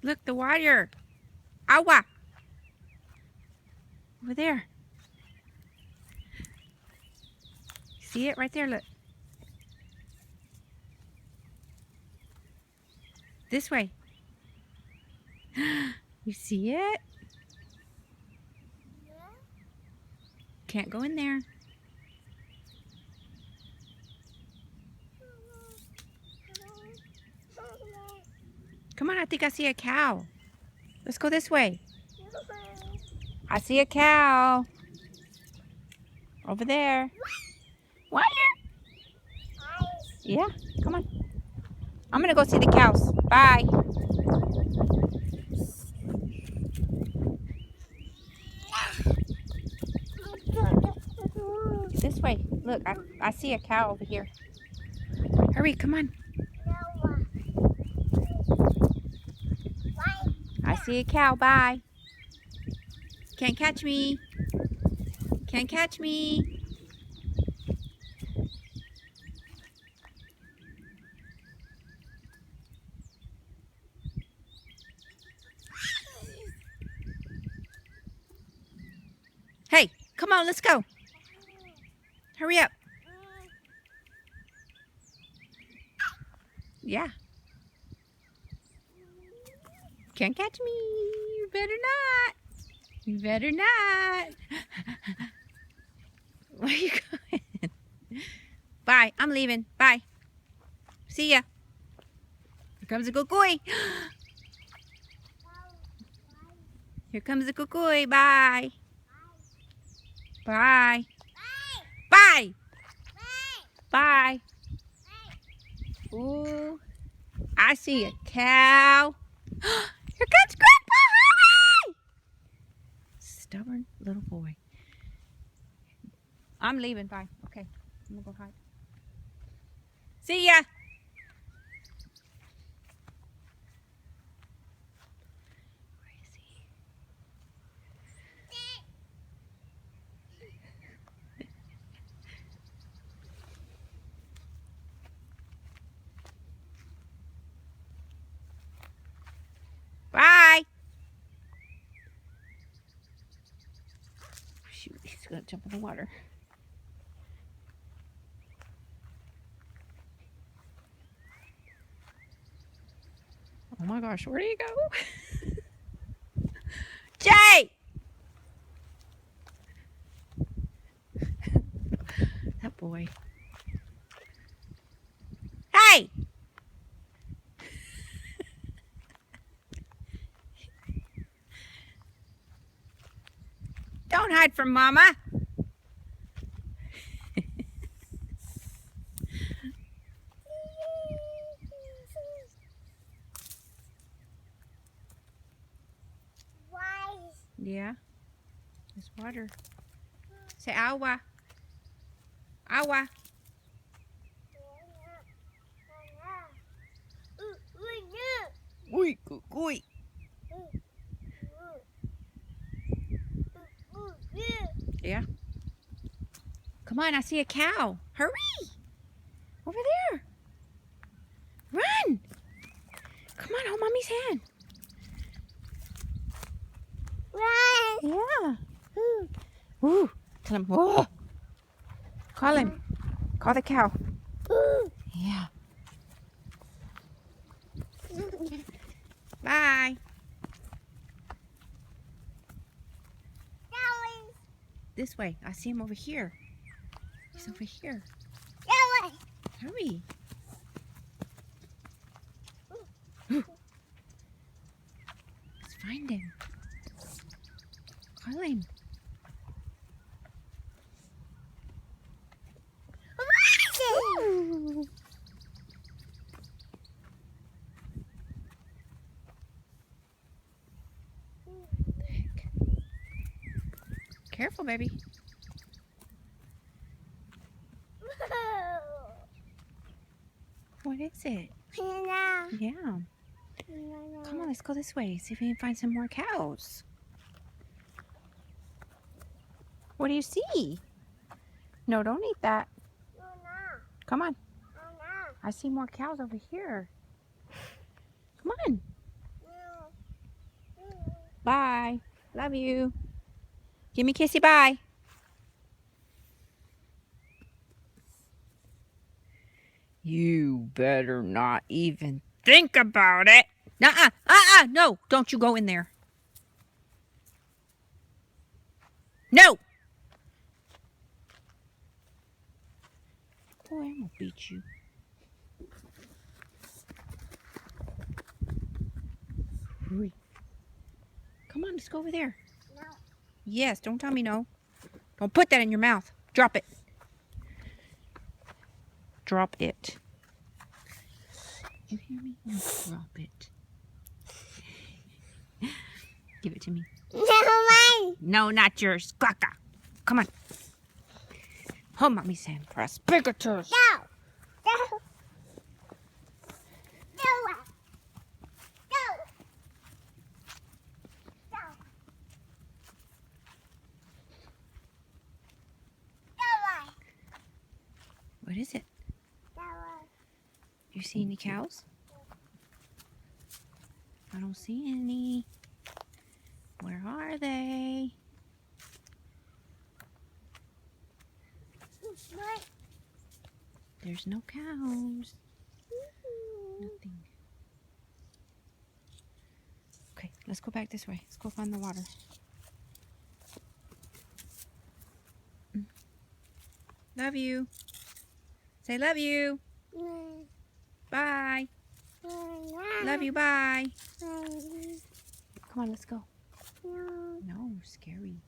Look, the water. Awa. Over there. See it right there? Look. This way. You see it? Can't go in there. Come on, I think I see a cow. Let's go this way. I see a cow. Over there. What? Yeah, come on. I'm gonna go see the cows. Bye. This way. Look, I see a cow over here. Hurry, come on. I see a cow. Bye. Can't catch me. Can't catch me. Hey, come on, let's go. Hurry up. Yeah. Can't catch me. You better not. You better not. Where are you going? Bye. I'm leaving. Bye. See ya. Here comes a kukui. Here comes the kukui. Bye. Bye. Bye. Bye. Ooh. I see a cow. Here comes Grandpa. Hurry! Stubborn little boy. I'm leaving. Bye. Okay. I'm going to go hide. See ya. Where is he? Bye. Shoot, he's going to jump in the water. Oh my gosh, where do you go? Jay! That boy. Hey! Don't hide from Mama. Yeah, there's water. Say awa. Awa. Uy, cucuy. Yeah. Come on, I see a cow. Hurry! Over there. Run! Come on, hold Mommy's hand. Run! Yeah. Ooh. Tell him, whoa. Call him. Call the cow. Yeah. Bye. This way. I see him over here. He's over here. Hurry. Let's find him. Call him. Ooh. Careful, baby. What is it? Yeah. Come on, let's go this way. See if we can find some more cows. What do you see? No, don't eat that. Come on. I see more cows over here. Come on. Bye. Love you. Give me a kissy bye. You better not even think about it. Nuh-uh. No, don't you go in there. No. Boy, I'm gonna beat you. Hurry. Come on, let's go over there. No. Yes, don't tell me no. Don't put that in your mouth. Drop it. Drop it. You hear me? No, drop it. Give it to me. No, mine. No, not yours. Quacka. Come on. Oh, mommy's hand for asparagus. No. No. No. No. No. No. What is it? No. You see any cows? I don't see any. Where are they? What? There's no cows. Nothing. Okay, let's go back this way. Let's go find the water. Love you. Say love you. Bye. Love you. Bye. Come on, let's go. No. No, scary.